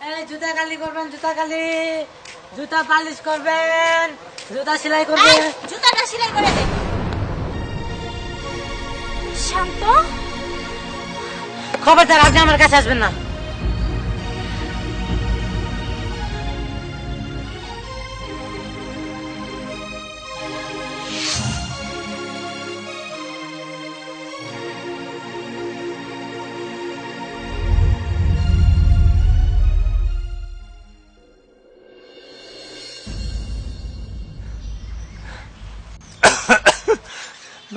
এই জুতা কালি করবেন, জুতা কালি, জুতা পালিশ করবেন, জুতা সেলাই করবেন। জুতাটা সেলাই করে দে। শান্ত, খবরদার আপনি আমার কাছে আসবেন না।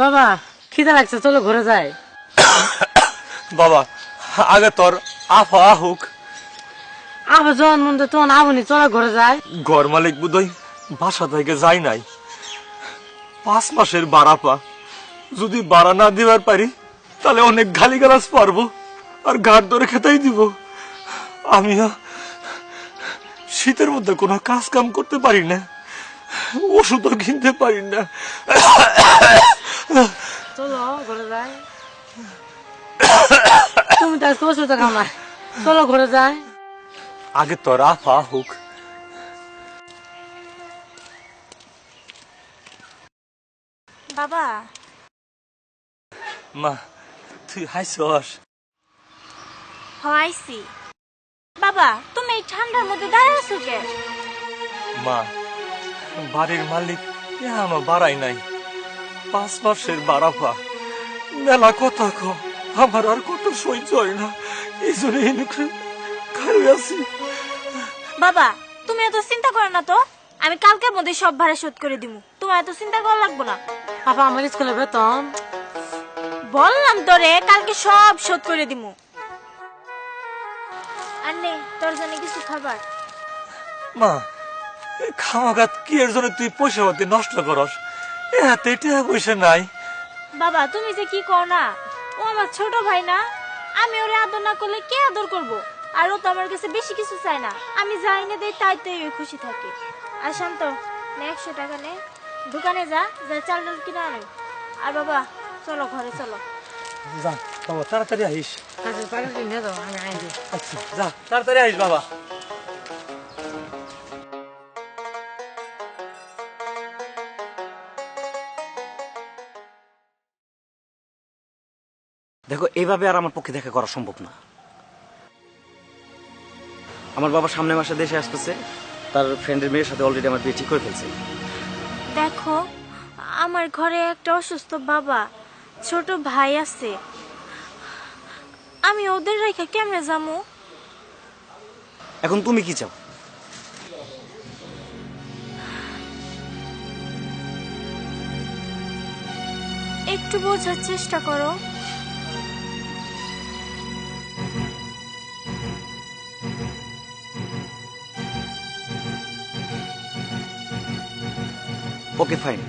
বাবা খিদে লাগছে, চলো ঘুরে যাই। বাবা আগে তোর আফা আহুক। আবার যখন মন তো তখন আবনি, চলো ঘুরে যাই। ঘর মালিক বুধই বাসা থেকে যাই নাই, 5 মাসের বাড়া পা। যদি বাড়া না দিবার পারি তাহলে অনেক গালিগালাজ পারবো আর ঘাট ধরে খেতেই দিব। আমিও শীতের মধ্যে কোনো কাজ কাম করতে পারি না, ওষুধও কিনতে পারি না। চলো ঘুরে যাই। তুমি তো আজকে ওষুধ খাও না, চলো ঘুরে যাই। আগে তোর আফা আহুক। বাবা। মা তুই হাসছস? হইছি। বাবা তুমি এই ঠান্ডার মধ্যে দাঁড়িয়ে আছো কে? মা বাড়ির মালিক এখনো বাড়াই নাই, 5 মাসের বাড়া পা। মেলা কথা কো, আমার আর কত সহ্য হয় না, এই জন্য খাই আছি। বাবা তুমি এত চিন্তা করো না তো, আমি কালকের মধ্যে সব ভাড়া শোধ করে দিব, তোমার এত চিন্তা করা লাগবে না। আপা আমার স্কুলে বেতন বললাম তোরে কালকে সব শোধ করে দিব। আর নে তোর জন্য কিছু খাবার। মা খামাগাত কি এর জন্য তুই পয়সা পাতি নষ্ট করস? এ হাতে টাকা পয়সা নাই। বাবা তুমি যে কি কর না, ও আমার ছোট ভাই না, আমি ওরে আদর না করলে কে আদর করব? আর ও তো আমার কাছে বেশি কিছু চায় না, আমি যাই না দেই তাইতেই ওই খুশি থাকে। আর শান্ত নে 100 টাকা নে, দোকানে যা, যা চাল ডাল কিনে আনো। আর বাবা চলো ঘরে চলো। যা বাবা তাড়াতাড়ি আইস। আচ্ছা পারে নিয়ে যাও, আমি আইন দিই। আচ্ছা যা তাড়াতাড়ি আইস বাবা। দেখো এইভাবে আর আমার পক্ষে দেখা করা সম্ভব না। আমার বাবা সামনের মাসে দেশে আসতেছে, তার ফ্রেন্ডের মেয়ের সাথে অলরেডি আমার বিয়ে ঠিক করে ফেলছে। দেখো আমার ঘরে একটা অসুস্থ বাবা, ছোট ভাই আছে, আমি ওদের রেখে কেমনে যাবো? এখন তুমি কি চাও? একটু বোঝার চেষ্টা করো। ওকে ফাইন,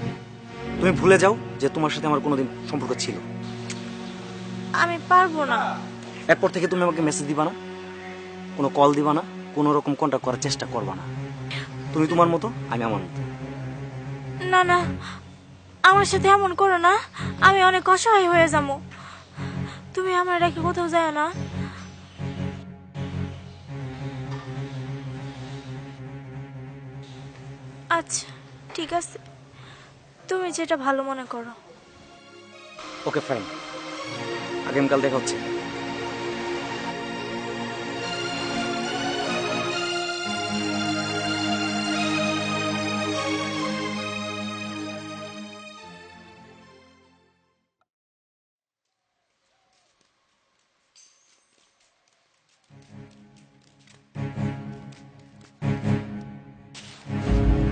তুমি ভুলে যাও যে তোমার সাথে আমার কোনোদিন সম্পর্ক ছিল। আমি পারবো না। এরপর থেকে তুমি আমাকে মেসেজ দিবা না, কোনো কল দিবা না, কোনো রকম কন্ট্যাক্ট করার চেষ্টা করবা না। তুমি তোমার মতো, আমি আমার মতো। না না, আমার সাথে এমন করো না, আমি অনেক অসহায় হয়ে যাবো। তুমি আমার রেখে কোথাও যায় না। আচ্ছা ঠিক আছে, তুমি যেটা ভালো মনে করো। ওকে ফাইন, আগামীকাল দেখা হচ্ছে।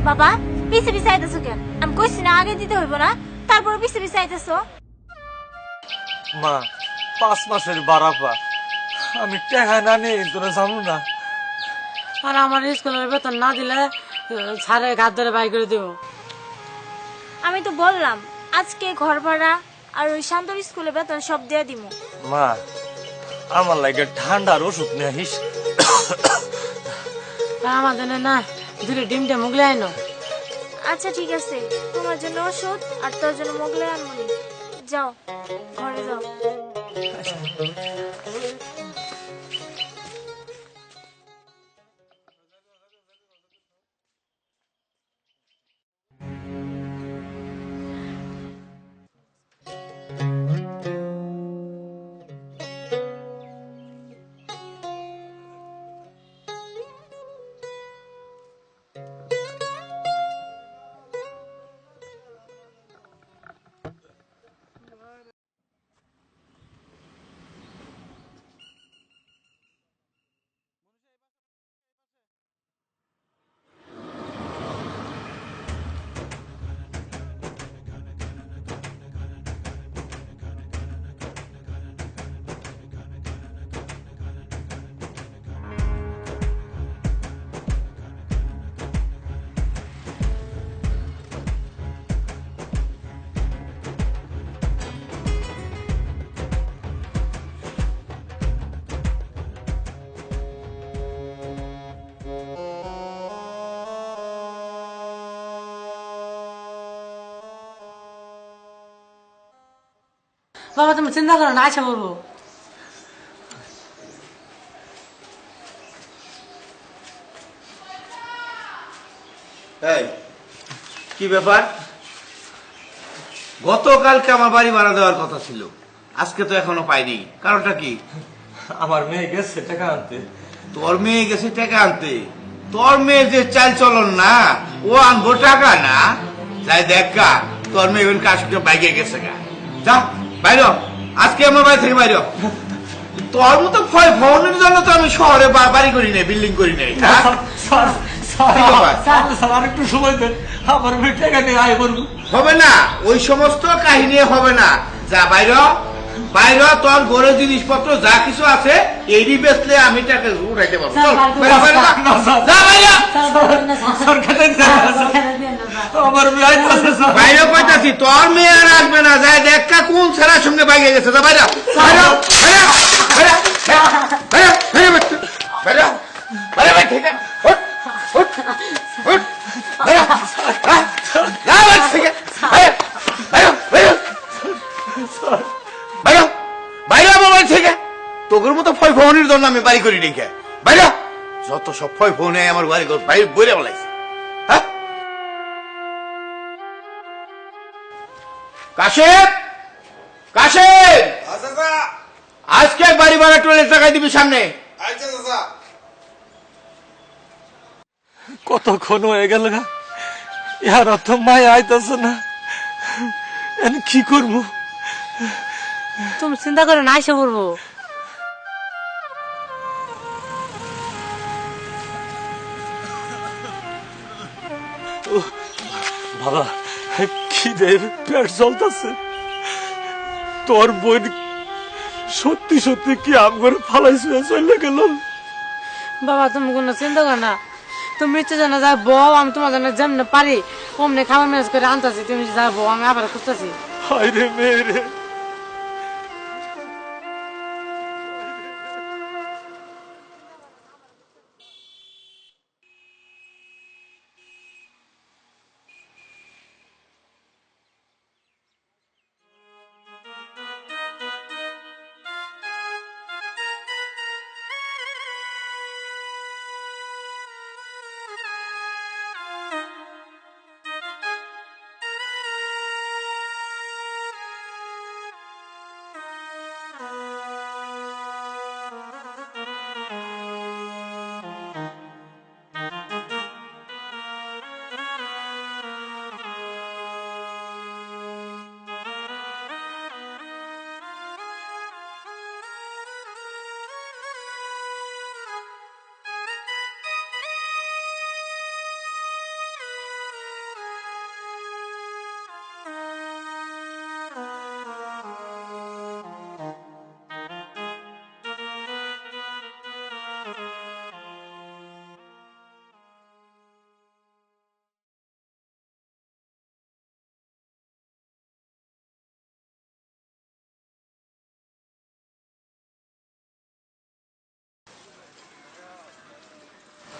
বাবা পিছে পিছে আইতেছো কেন? আমি কইছি না আগে দিতে হইব না, তারপর পিছে পিছে আইতেছো। মা 5 মাসের বাড়া পা, আমি টাকা না নিয়ে তোরা যাবো না। আর আমার স্কুলের বেতন না দিলে ছাড়ে ঘাট ধরে বাই করে দেবো। আমি তো বললাম আজকে ঘর ভাড়া আর ওই শান্তর স্কুলে বেতন সব দিয়ে দিব। মা আমার লাগে ঠান্ডার ওষুধ নিয়ে আসিস। আমার জন্য না দুটো ডিমটা মুগলে আইনো। আচ্ছা ঠিক আছে, তোমার জন্য ওষুধ আর তোর জন্য মোগলে আনমনি। যাও ঘরে যাও। বাবা তুমি চিন্তা করো না, আইসা বলবো। এই কি ব্যাপার? গতকালকে আমার বাড়ি ভাড়া দেওয়ার কথা ছিল, আজকে তো এখনো পাইনি, কারণটা কি? আমার মেয়ে গেছে টাকা আনতে। তোর মেয়ে গেছে টাকা আনতে? তোর মেয়ের যে চাল চলন না, ও আনবো টাকা না। যাই দেখ গা, তোর মেয়ে কার সঙ্গে বাইকে গেছে গা। যা বাইর, আজকে আমার বাড়ি থেকে বাইর। তোর মতো ভয় ভবনের জন্য তো আমি শহরে বাড়ি করি নাই, বিল্ডিং করি নাই। হ্যাঁ? কি ব্যাপার? আর একটু সময় দেন, আমার মেয়ে টাকা নিয়ে আয় করবো। হবে না, ওই সমস্ত কাহিনী হবে না। যা বাইর বাইর, তোর ঘরের জিনিসপত্র যা কিছু আছে এই বেচলে আমি টাকা উঠাইতে পারবো। চল, বাইরে, বাইরে, যা বাইরে। আমার মেয়ে আইতাছে স্যার। বাইরে কইতাছি, তোর মেয়ে আর আসবে না। যাই দেখা কোন ছেলের সঙ্গে বাইরে গেছে। যা বাইরে, বাইরে, বাইরে, বাইরে, বাইরে, বাইরে, বাইরে, বাইরে, বাইরে, ঠিক আছে। উঠ, উঠ, উঠ, বাইরে, যা বাইরে থেকে, বাইরে, বাইরে, বাইরে, বাইরে, বাইরে আমার বাড়ি থেকে। তোর মতো ফয় ফোনের জন্য আমি বাড়ি করি নি। বাইরে, যত সব ফয় ফোনে আমার বাড়ি বাইরে বইরে বলাইছে। হ্যাঁ, কাশেম, কাশেম, আজকে বাড়ি ভাড়া টোলের টাকায় দিবি সামনে। কতক্ষণ হয়ে গেল গা, ইয়ার তো মায় আইতাছে না, আমি কি করবো? তুমি চিন্তা করো না, আইসা বলবো। বাবা কি রে, পেট চলতেছে। তোর বোন সত্যি সত্যি কি আম করে ফালাইছে, চলে গেল। বাবা তুমি কোনো চিন্তা করো না, তুমি ইচ্ছে জানা যা বউ, আমি তোমার জন্য যেমন পারি অমনি খাবার ম্যানেজ করে আনতেছি। তুমি যা বউ, আমি আবার খুঁজতেছি। হায় রে মেয়ে রে।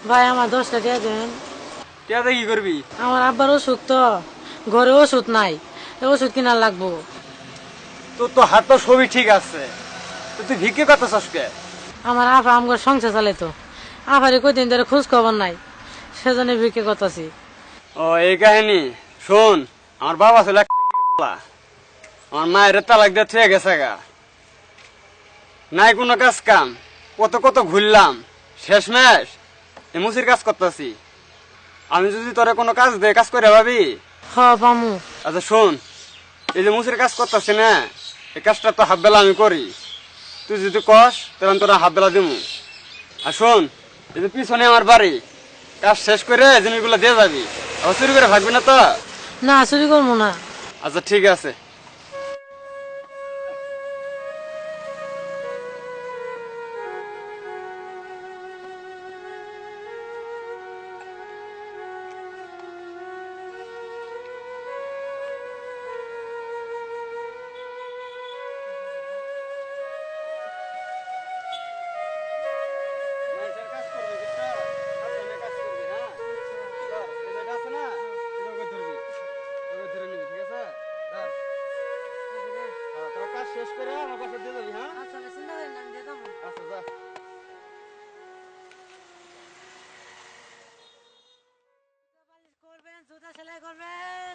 ভাই আমার 10টা টাকা দেন। টিয়াতে কি করবি? আমার আব্বার ওষুধ তো, ঘরে ওষুধ নাই, ওষুধ কিনার লাগবো। তোর তো হাত তো সবই ঠিক আছে, তুই ভিক্ষে কত চাষকে? আমার আফা আমার সংসার চালাইতো, আফারে কদিন ধরে খোঁজ খবর নাই, সেজন্য বিক্রি করতেছি। ও এই কাহিনী শোন, আমার বাবা ছিল এক পোলা, আমার মায়ের তালাক দিয়ে থুয়ে গেছে গা, নাই কোনো কাজ কাম, কত কত ঘুরলাম, শেষমেশ এই মুসির কাজ করতেছি। আমি যদি তোরে কোনো কাজ দে, কাজ করে ভাবি? হ পামু। আচ্ছা শোন, এই যে মুসির কাজ করতেছি না, এই কাজটা তো হাফ বেলা আমি করি, তুই যদি কস তাহলে আমি তোরা হাফ বেলা দিমু। আর শোন, এই যে পিছনে আমার বাড়ি, কাজ শেষ করে জিনিসগুলো দিয়ে যাবি, আবার চুরি করে ভাগবি না তো? না চুরি করবো না। আচ্ছা ঠিক আছে। জুতা সেলাই করবেন,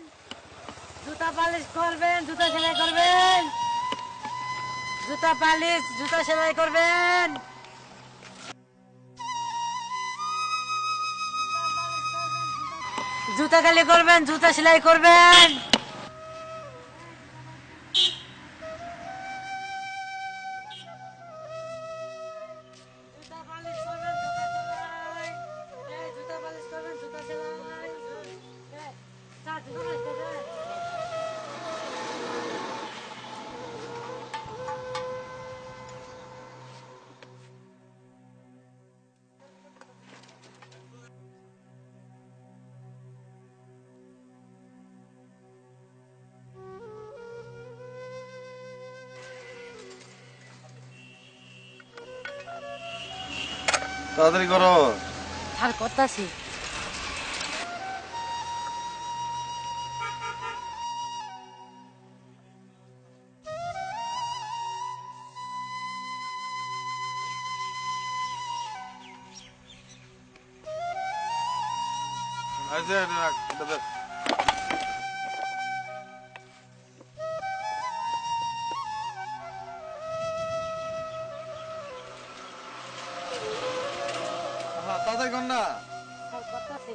জুতা পালিশ করবেন, জুতা সেলাই করবেন, জুতা পালিশ, জুতা সেলাই করবেন। জুতা কালি করবেন, জুতা সেলাই করবেন। জুতা পালিশ করবেন, জুতা সেলাই। এই, জুতা পালিশ করবেন, জুতা সেলাই। এই, স্যার, জুতা পালিশ করবেন। তাড়াতাড়ি করো। স্যার, করতাছি। আচ্ছা, এটা রাখ, এটা দে। তাড়াতাড়ি কর না। স্যার, করতাছি।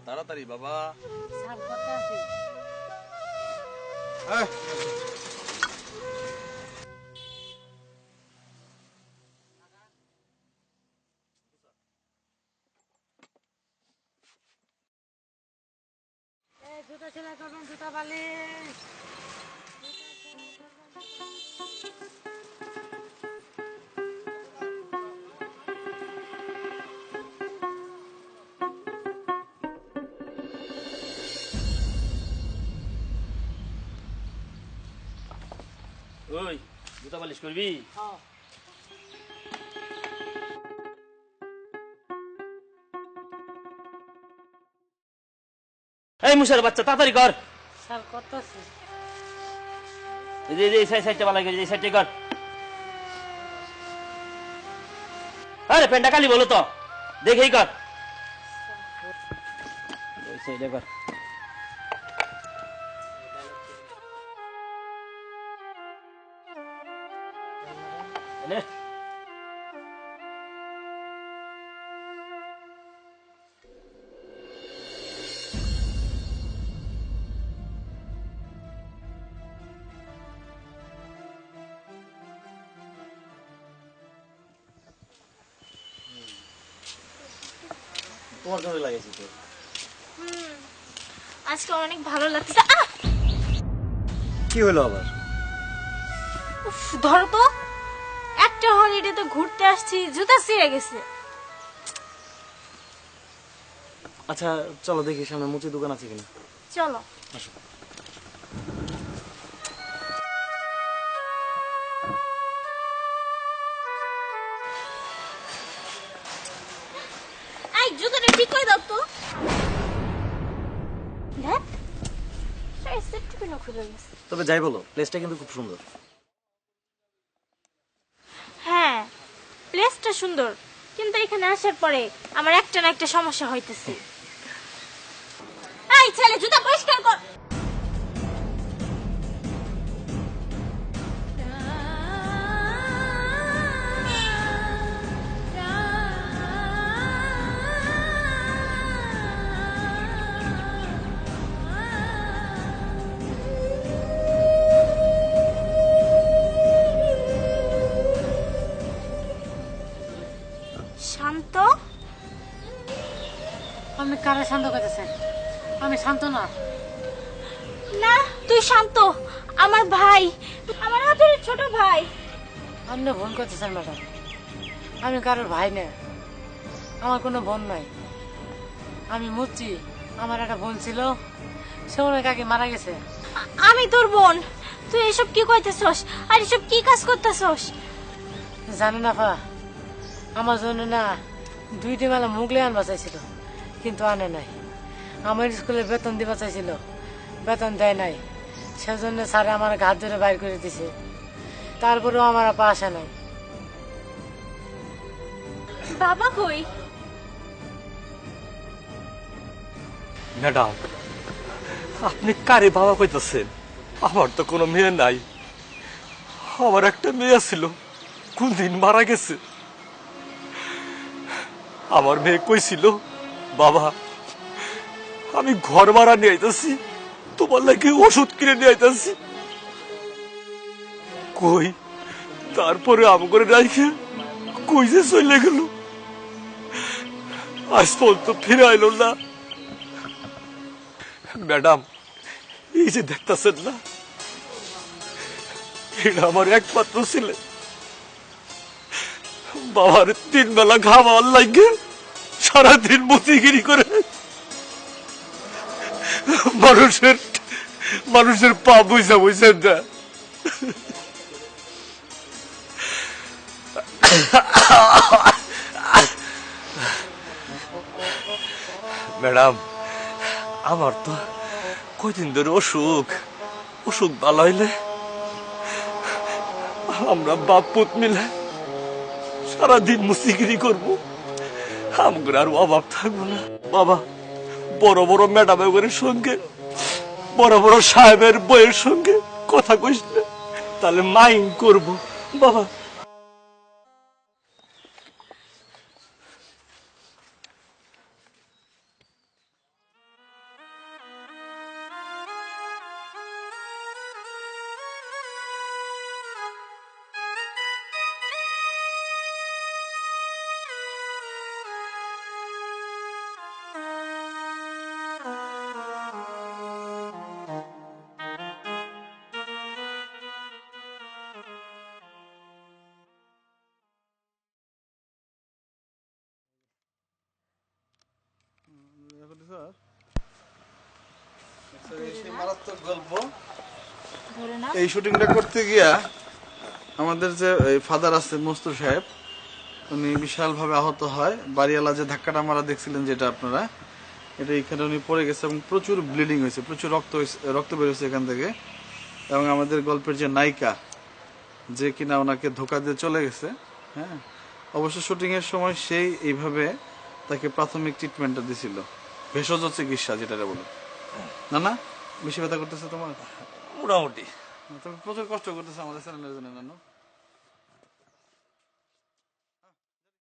তাড়াতাড়ি বাবা। স্যার, করতাছি। এই, এই, জুতা সেলাই করবেন, জুতা পালিশ। ওই জুতা পালিশ করবি? হ্যাঁ। এই মুসার বাচ্চা, তাড়াতাড়ি কর। স্যার, করতাছি। এই যে এই সাইডটা ভালো করে, এই সাইডটা কর। আরে পেনটা কালি বলো তো, দেখেই কর। এই সাইডে কর। এনে তোমার কেমন লাগেছে তো? আজকে অনেক ভালো লাগছে। কি হলো আবার? উফ, ধরো তো, একটা হলিডে তো ঘুরতে আসছি, জুতা ছিঁড়ে গেছে। আচ্ছা চলো দেখি সামনে মুচির দোকান আছে কিনা। চলো। আসো। এই জুতাটা ঠিক করে দাও তো। দেখ, সেই সেফটি পিনও খুলে গেছে। তবে যাই বলো, প্লেসটা কিন্তু খুব সুন্দর। হ্যাঁ, প্লেসটা সুন্দর, কিন্তু এখানে আসার পরে আমার একটা না একটা সমস্যা হইতেছে। এই ছেলে, জুতা পরিষ্কার কর। শান্ত, আপনি কারে শান্ত করতেছেন? আমি শান্ত না। না তুই শান্ত, আমার ভাই, আমার হাতের ছোট ভাই। আপনি ভুল করতেছেন ম্যাডাম, আমি কারোর ভাই না, আমার কোনো বোন নাই। আমি মুচি, আমার একটা বোন ছিল, সে অনেক আগে মারা গেছে। আমি তোর বোন, তুই এসব কি কইতেছস আর এসব কি কাজ করতেছস? জানেন আপা, আমার জন্য না 2টি মেলা মুগলে আনবা চাইছিল, কিন্তু আনে নাই। আমার স্কুলে বেতন দিবা চাইছিল, বেতন দেয় নাই। সেজন্য স্যারে আমার ঘাট ধরে বাইর করে দিছে। তারপরেও আমার আপা আসে নাই। বাবা কই? ম্যাডাম, আপনি কারে বাবা কইতেছেন? আমার তো কোনো মেয়ে নাই। আমার একটা মেয়ে ছিল, কোন দিন মারা গেছে। আমার মেয়ে কইছিল, বাবা আমি ঘর ভাড়া নিয়ে আইতাছি, তোমার লাগে ওষুধ কিনে নিয়ে আইতাছি। কই তারপরে আম করে রাইখে কই যে চলে গেল, আজ পর্যন্ত ফিরে আইল না। ম্যাডাম, এই যে দেখতেছেন না, এটা আমার একমাত্র ছেলে। বাবার 3 বেলা খাওয়ার লাগে সারাদিন মতিগিরি করে মানুষের পা বুঝা বুঝেন না। ম্যাডাম, আমার তো কয়দিন ধরে অসুখ ভালো হইলে আমরা বাপ পুত মিলে সারাদিন মুসিগিরি করবো, আমার আর অভাব থাকবো না। বাবা বড় বড় ম্যাডামের সঙ্গে, বড় বড় সাহেবের বইয়ের সঙ্গে কথা কইস না, তাহলে মাইন্ড করবো। বাবা সেই মারাত্মক গল্প। ধরে না? এই শুটিংটা করতে গিয়া আমাদের যে ফাদার আছে মস্তুর সাহেব, উনি বিশাল ভাবে আহত হয়। বাড়িওয়ালা যে ধাক্কাটা মারা দেখছিলেন যেটা আপনারা, এটা এখানে উনি পড়ে গেছে এবং প্রচুর ব্লিডিং হয়েছে, প্রচুর রক্ত বেরোচ্ছে এখান থেকে। এবং আমাদের গল্পের যে নায়িকা, যে কিনা ওনাকে ধোকা দিয়ে চলে গেছে, হ্যাঁ, অবশ্য শুটিং এর সময় সেই এইভাবে তাকে প্রাথমিক ট্রিটমেন্টটা দিছিল, ভেষজ চিকিৎসা যেটা বলে। না না, বেশি ব্যথা করতেছে তোমার? মোটামুটি তবে প্রচুর কষ্ট করতেছে আমাদের চ্যানেলের জন্য।